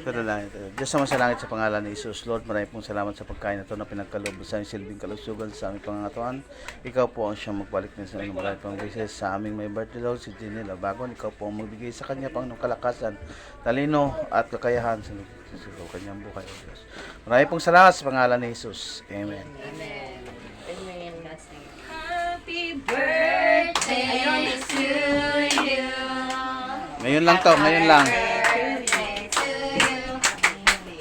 Pero lang ito. Diyos sa masalangit sa pangalan ni Jesus, Lord, maraming pong salamat sa pagkain na ito na pinagkaloob sa aming silbing kalusugan sa aming pangangatuan. Ikaw po ang siyang magbalik din sa aming maraming pang beses sa aming may birthday daw, si Jenny Labagon. Ikaw po ang magbigay sa kanya pang kalakasan, talino at kakayahan sa kanyang buhay, O Diyos. Maraming pong salamat sa pangalan ni Jesus. Amen. Amen. Amen. Happy birthday to you. Ngayon lang to, ngayon lang. Birthday to you.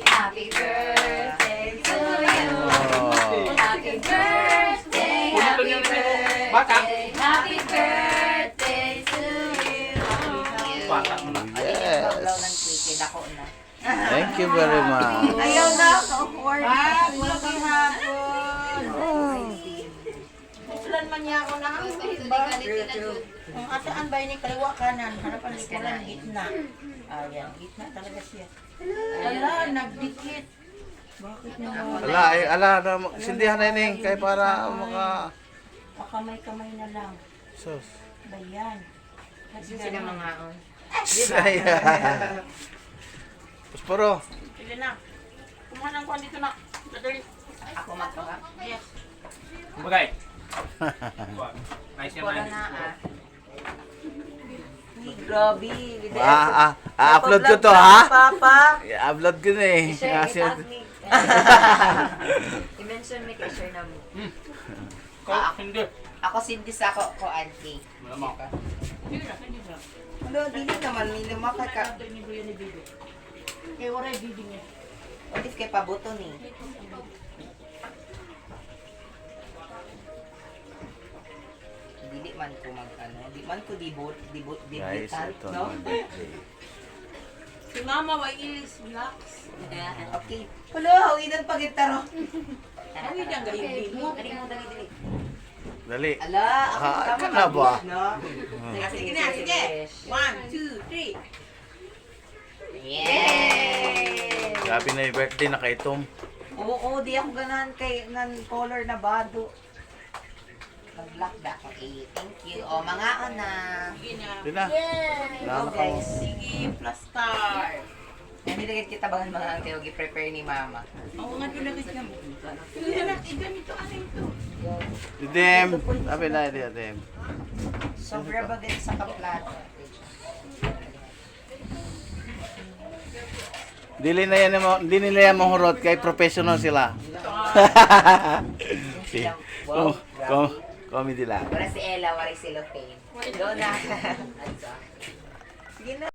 Happy birthday to you. Happy birthday. Happy birthday. Happy birthday to you. Yes. Thank you very much. Ayaw na. Award. Magandang hapon. Ulan man niya ako na ang Ang asaan ba ini kaliwa kanan? Harapan ni kulan gitna. Ayan, gitna talaga siya. Ala, nagdikit. Bakit naman? Ala, sindihan na yun kaya para Pakamay-kamay na lang. Sus. Bayan. Kasi sila mga on. Saya. Pusporo. Pili na. Kumuha ng kuhan dito na. Dadali. Ako magpaka. Yes. Bagay. Nice Wala naman. na ah. Grabe. Upload ko to, ha? Papa. I-upload ko na eh. I-share Kasi, it me. I-mention me kay share na mo. Hindi. Ako Cindy sa ako auntie. Malamang. Sige na, sige na. Ano, dili naman ni lumakay ka. Ito ni Brian ni Bibi. Kaya wala yung Bibi niya. What if kay pabuto ni? Dili man ko mag ano, di man ko dibot guys, ito no? na birthday. Si Mama, why ilis? Relax. Okay. Hello, hawinan pa gitaro. Ano yung gayon mo? Dali. Dali. Ala, ako Ka na ba? no? Sige na, sige. 1, 2, 3. Yay! Grabe na yung birthday, nakaitom. Oo, di ako ganahan kay nan color na bado. Mag-lock ba ako? Okay, thank you. O, mga na. Sige na. Di na. Go guys. Sige, plus star. Yan nilagay kita bangan mga ang tiyog i-prepare ni mama. Oo nga, pinagis na mo. Sige na, ganito, ano ito? Didim. Sabi na, didim. Sobra ba din sa kaplato? Dili na yan mo, hindi nila yan mahurot kay professional sila. Wow, Comedy lang. Wala si Ella, wala si Lopin. Doon na. Sige na.